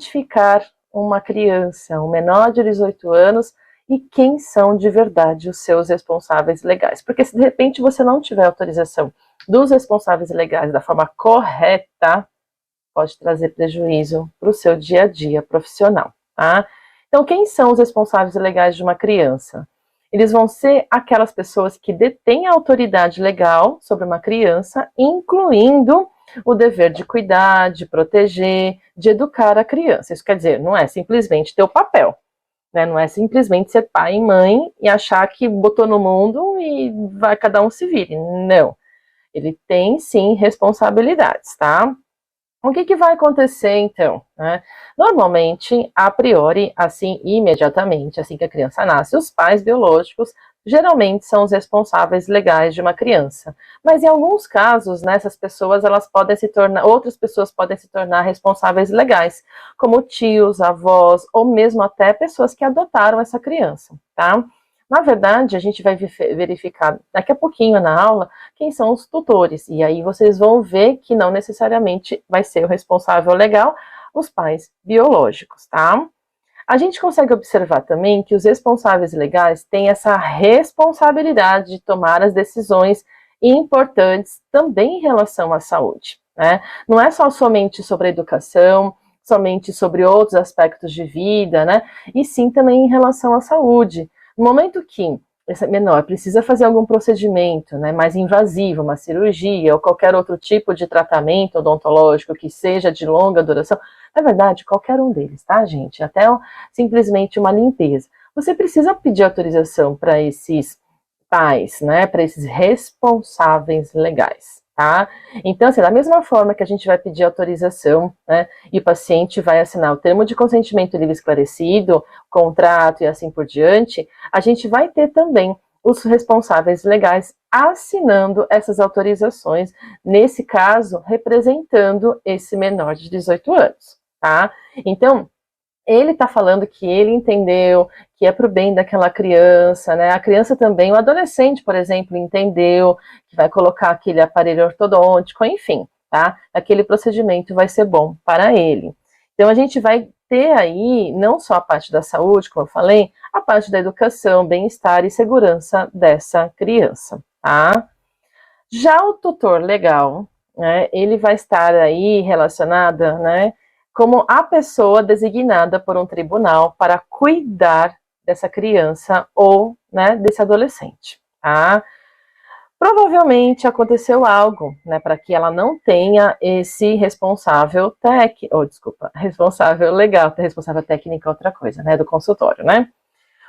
identificar uma criança, um menor de 18 anos, e quem são de verdade os seus responsáveis legais. Porque se de repente você não tiver autorização dos responsáveis legais da forma correta, pode trazer prejuízo para o seu dia a dia profissional, tá? Então, quem são os responsáveis legais de uma criança? Eles vão ser aquelas pessoas que detêm a autoridade legal sobre uma criança, incluindo o dever de cuidar, de proteger, de educar a criança. Isso quer dizer, não é simplesmente ter o papel, né? Não é simplesmente ser pai e mãe e achar que botou no mundo e vai cada um se vire. Não. Ele tem, sim, responsabilidades, tá? O que vai acontecer, então? Né? Normalmente, a priori, assim, imediatamente, assim que a criança nasce, os pais biológicos geralmente são os responsáveis legais de uma criança. Mas em alguns casos, né, essas pessoas, elas podem se tornar, outras pessoas podem se tornar responsáveis legais, como tios, avós, ou mesmo até pessoas que adotaram essa criança, tá? Na verdade, a gente vai verificar daqui a pouquinho na aula quem são os tutores, e aí vocês vão ver que não necessariamente vai ser o responsável legal, os pais biológicos, tá? A gente consegue observar também que os responsáveis legais têm essa responsabilidade de tomar as decisões importantes também em relação à saúde, né? Não é só somente sobre a educação, somente sobre outros aspectos de vida, né? E sim também em relação à saúde. No momento que esse menor precisa fazer algum procedimento, né, mais invasivo, uma cirurgia ou qualquer outro tipo de tratamento odontológico que seja de longa duração, na verdade, qualquer um deles, tá, gente? Até simplesmente uma limpeza. Você precisa pedir autorização para esses pais, né, para esses responsáveis legais, tá? Então, assim, da mesma forma que a gente vai pedir autorização, né, e o paciente vai assinar o termo de consentimento livre esclarecido, contrato e assim por diante, a gente vai ter também os responsáveis legais assinando essas autorizações, nesse caso, representando esse menor de 18 anos, tá? Então, ele está falando que ele entendeu, que é para o bem daquela criança, né? A criança também, o adolescente, por exemplo, entendeu que vai colocar aquele aparelho ortodôntico, enfim, tá? Aquele procedimento vai ser bom para ele. Então, a gente vai ter aí, não só a parte da saúde, como eu falei, a parte da educação, bem-estar e segurança dessa criança, tá? Já o tutor legal, né, ele vai estar aí relacionada, né, como a pessoa designada por um tribunal para cuidar dessa criança ou, né, desse adolescente, tá? Provavelmente aconteceu algo, né, para que ela não tenha esse responsável responsável legal, responsável técnico é outra coisa, né, do consultório, né?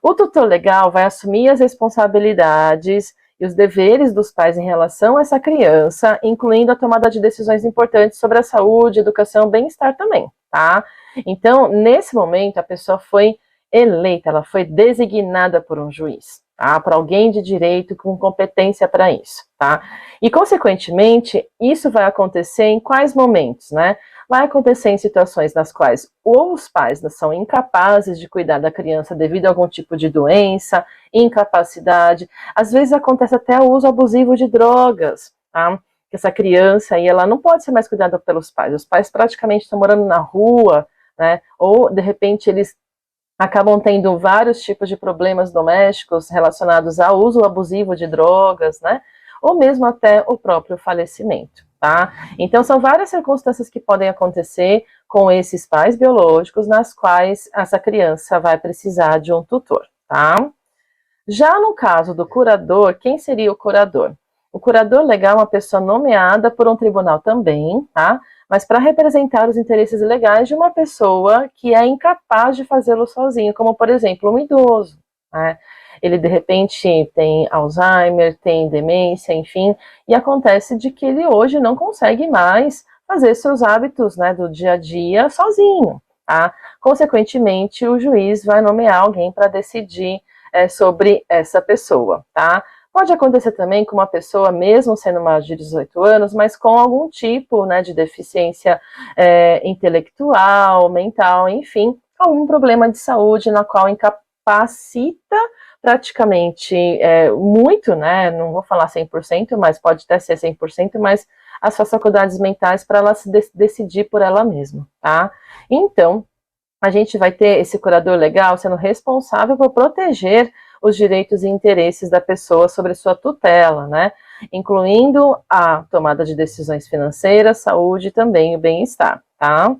O tutor legal vai assumir as responsabilidades e os deveres dos pais em relação a essa criança, incluindo a tomada de decisões importantes sobre a saúde, educação, bem-estar também, tá? Então, nesse momento, a pessoa foi eleita, ela foi designada por um juiz, tá? Por alguém de direito com competência para isso, tá? E, consequentemente, isso vai acontecer em quais momentos, né? Vai acontecer em situações nas quais ou os pais são incapazes de cuidar da criança devido a algum tipo de doença, incapacidade. Às vezes acontece até o uso abusivo de drogas, tá? Que essa criança aí, ela não pode ser mais cuidada pelos pais. Os pais praticamente estão morando na rua, né? Ou, de repente, eles acabam tendo vários tipos de problemas domésticos relacionados ao uso abusivo de drogas, né? Ou mesmo até o próprio falecimento, tá? Então, são várias circunstâncias que podem acontecer com esses pais biológicos, nas quais essa criança vai precisar de um tutor, tá? Já no caso do curador, quem seria o curador? O curador legal é uma pessoa nomeada por um tribunal também, tá? Mas para representar os interesses legais de uma pessoa que é incapaz de fazê-lo sozinho, como, por exemplo, um idoso, né? Ele, de repente, tem Alzheimer, tem demência, enfim, e acontece de que ele hoje não consegue mais fazer seus hábitos, né, do dia a dia sozinho, tá? Consequentemente, o juiz vai nomear alguém para decidir sobre essa pessoa, tá? Pode acontecer também com uma pessoa, mesmo sendo maior de 18 anos, mas com algum tipo, né, de deficiência intelectual, mental, enfim, algum problema de saúde na qual incapacita praticamente muito, né, não vou falar 100%, mas pode até ser 100%, mas as suas faculdades mentais para ela se decidir por ela mesma, tá? Então, a gente vai ter esse curador legal sendo responsável por proteger os direitos e interesses da pessoa sobre sua tutela, né? Incluindo a tomada de decisões financeiras, saúde e também o bem-estar, tá?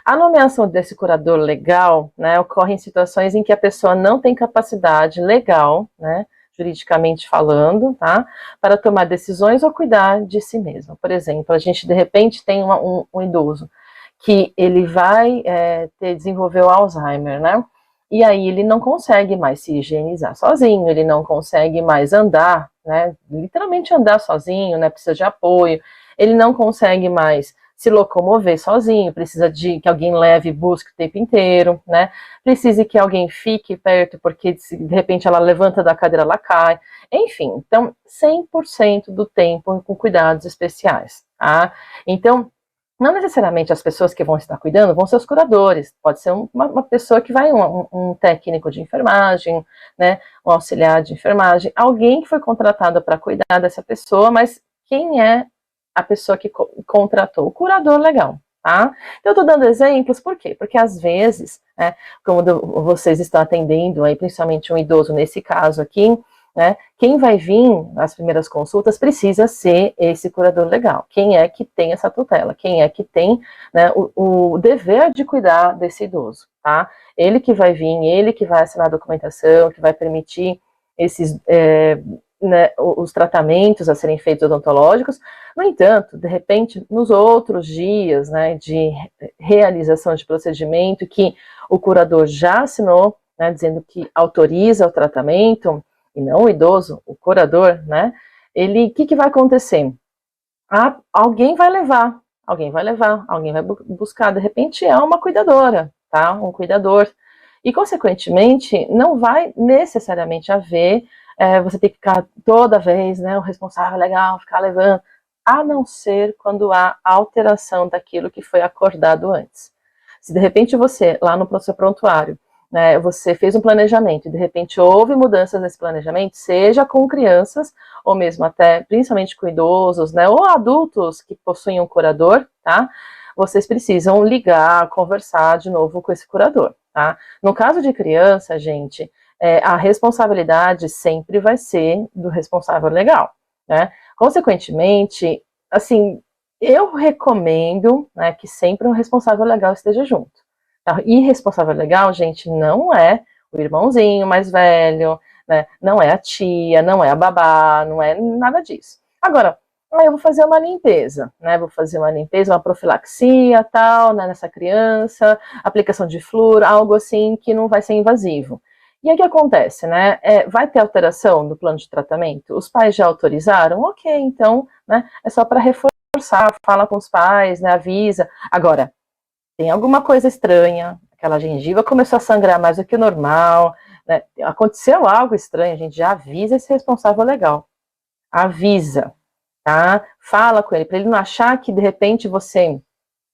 A nomeação desse curador legal, né, ocorre em situações em que a pessoa não tem capacidade legal, né, juridicamente falando, tá, para tomar decisões ou cuidar de si mesma. Por exemplo, a gente de repente tem um idoso que ele vai desenvolver o Alzheimer, né, e aí ele não consegue mais se higienizar sozinho, ele não consegue mais andar, né, literalmente andar sozinho, né, precisa de apoio, ele não consegue mais se locomover sozinho, precisa de que alguém leve e busque o tempo inteiro, né? Precisa que alguém fique perto, porque de repente ela levanta da cadeira, ela cai. Enfim, então 100% do tempo com cuidados especiais, tá? Então, não necessariamente as pessoas que vão estar cuidando vão ser os curadores, pode ser uma pessoa que vai, um técnico de enfermagem, né, um auxiliar de enfermagem, alguém que foi contratado para cuidar dessa pessoa, mas quem é a pessoa que contratou? O curador legal, tá? Então, eu tô dando exemplos, por quê? Porque às vezes, né, como vocês estão atendendo aí, principalmente um idoso nesse caso aqui, né, quem vai vir nas primeiras consultas precisa ser esse curador legal. Quem é que tem essa tutela? Quem é que tem, né, o dever de cuidar desse idoso, tá? Ele que vai vir, ele que vai assinar a documentação, que vai permitir esses, né, os tratamentos a serem feitos odontológicos. No entanto, de repente, nos outros dias, né, de realização de procedimento que o curador já assinou, né, dizendo que autoriza o tratamento, e não o idoso, o curador, né, ele, o que vai acontecer? Alguém vai levar, alguém vai buscar, de repente é uma cuidadora, tá, um cuidador, e consequentemente não vai necessariamente haver, você tem que ficar toda vez, né, o responsável legal, ficar levando, a não ser quando há alteração daquilo que foi acordado antes. Se de repente você, lá no seu prontuário, né, você fez um planejamento e de repente houve mudanças nesse planejamento, seja com crianças, ou mesmo até, principalmente com idosos, né, ou adultos que possuem um curador, tá? Vocês precisam ligar, conversar de novo com esse curador, tá? No caso de criança, gente, a responsabilidade sempre vai ser do responsável legal, né? Consequentemente, assim, eu recomendo, né, que sempre um responsável legal esteja junto. Tá? E responsável legal, gente, não é o irmãozinho mais velho, né, não é a tia, não é a babá, não é nada disso. Agora, eu vou fazer uma limpeza, né, vou fazer uma limpeza, uma profilaxia, tal, né, nessa criança, aplicação de flúor, algo assim que não vai ser invasivo. E aí o que acontece, né? Vai ter alteração do plano de tratamento? Os pais já autorizaram? Ok, então, né, é só para reforçar, fala com os pais, né, avisa. Agora, tem alguma coisa estranha, aquela gengiva começou a sangrar mais do que o normal, né, aconteceu algo estranho, a gente já avisa esse responsável legal. Avisa, tá? Fala com ele, para ele não achar que de repente você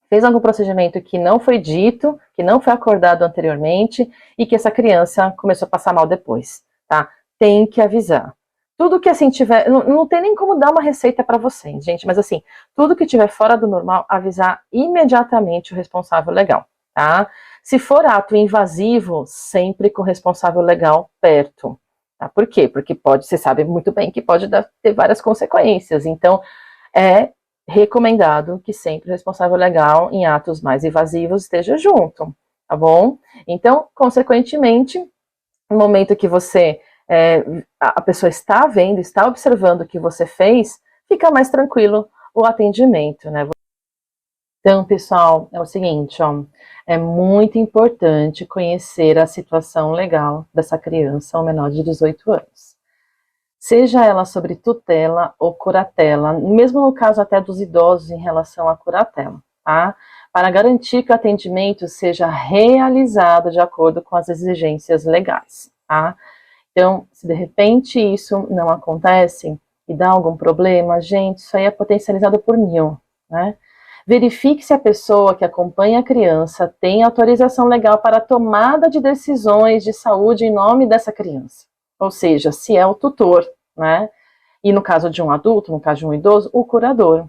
fez algum procedimento que não foi dito, que não foi acordado anteriormente e que essa criança começou a passar mal depois, tá? Tem que avisar. Tudo que assim tiver, não tem nem como dar uma receita para vocês, gente, mas assim, tudo que tiver fora do normal, avisar imediatamente o responsável legal, tá? Se for ato invasivo, sempre com o responsável legal perto, tá? Por quê? Porque você sabe muito bem que pode ter várias consequências, então é recomendado que sempre o responsável legal em atos mais invasivos esteja junto, tá bom? Então, consequentemente, no momento que você, a pessoa está vendo, está observando o que você fez, fica mais tranquilo o atendimento, né? Então, pessoal, é o seguinte, ó, é muito importante conhecer a situação legal dessa criança ao menor de 18 anos. Seja ela sobre tutela ou curatela, mesmo no caso até dos idosos em relação à curatela, tá? Para garantir que o atendimento seja realizado de acordo com as exigências legais, tá? Então, se de repente isso não acontece e dá algum problema, gente, isso aí é potencializado por 1000, né? Verifique se a pessoa que acompanha a criança tem autorização legal para a tomada de decisões de saúde em nome dessa criança. Ou seja, se é o tutor, né? E no caso de um adulto, no caso de um idoso, o curador.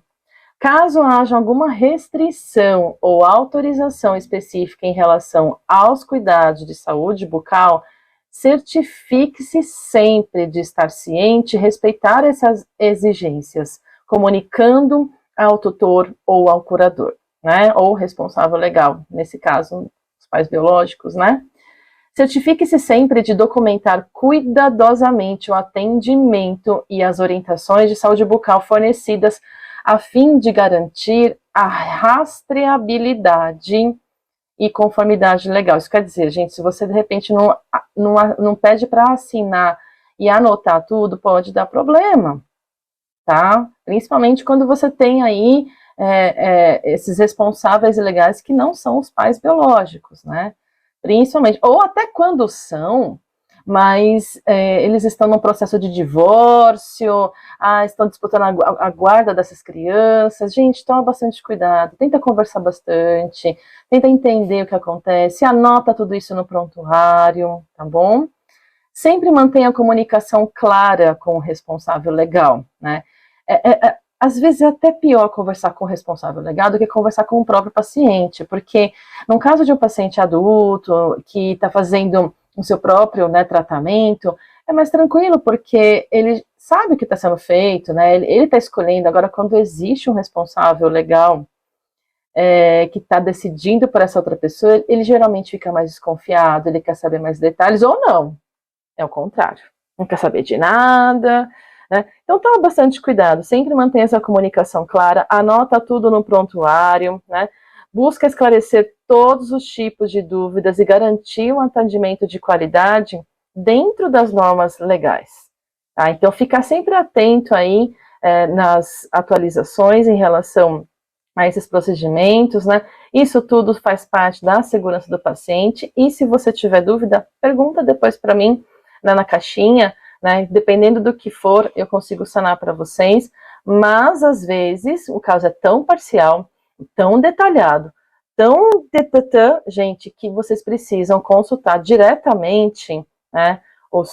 Caso haja alguma restrição ou autorização específica em relação aos cuidados de saúde bucal, certifique-se sempre de estar ciente e respeitar essas exigências, comunicando ao tutor ou ao curador, né? Ou responsável legal, nesse caso, os pais biológicos, né? Certifique-se sempre de documentar cuidadosamente o atendimento e as orientações de saúde bucal fornecidas a fim de garantir a rastreabilidade e conformidade legal. Isso quer dizer, gente, se você de repente não pede para assinar e anotar tudo, pode dar problema, tá? Principalmente quando você tem aí esses responsáveis legais que não são os pais biológicos, né? Principalmente, ou até quando são, mas eles estão num processo de divórcio, estão disputando a guarda dessas crianças. Gente, toma bastante cuidado, tenta conversar bastante, tenta entender o que acontece, anota tudo isso no prontuário, tá bom? Sempre mantenha a comunicação clara com o responsável legal, né? Às vezes é até pior conversar com o responsável legal do que conversar com o próprio paciente, porque no caso de um paciente adulto que está fazendo o seu próprio, né, tratamento, é mais tranquilo, porque ele sabe o que está sendo feito, né, ele está escolhendo. Agora, quando existe um responsável legal que está decidindo por essa outra pessoa, ele geralmente fica mais desconfiado, ele quer saber mais detalhes, ou não, é o contrário, não quer saber de nada, né? Então toma bastante cuidado, sempre mantenha essa comunicação clara, anota tudo no prontuário, né? Busca esclarecer todos os tipos de dúvidas e garantir um atendimento de qualidade dentro das normas legais, tá? Então fica sempre atento aí nas atualizações em relação a esses procedimentos, né? Isso tudo faz parte da segurança do paciente, e se você tiver dúvida, pergunta depois para mim na caixinha, né? Dependendo do que for, eu consigo sanar para vocês, mas às vezes o caso é tão parcial, tão detalhado, tão gente, que vocês precisam consultar diretamente, né?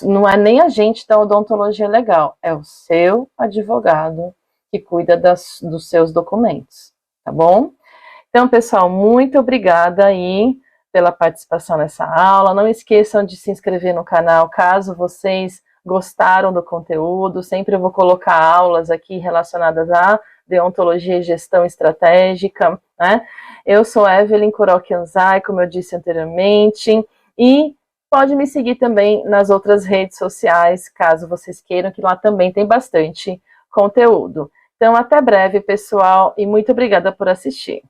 Não é nem a gente da odontologia legal, é o seu advogado que cuida dos seus documentos, tá bom? Então, pessoal, muito obrigada aí pela participação nessa aula. Não esqueçam de se inscrever no canal caso vocês gostaram do conteúdo. Sempre eu vou colocar aulas aqui relacionadas a deontologia e gestão estratégica, né? Eu sou Evelyn Kuroki-Anzai, como eu disse anteriormente, e pode me seguir também nas outras redes sociais, caso vocês queiram, que lá também tem bastante conteúdo. Então, até breve, pessoal, e muito obrigada por assistir.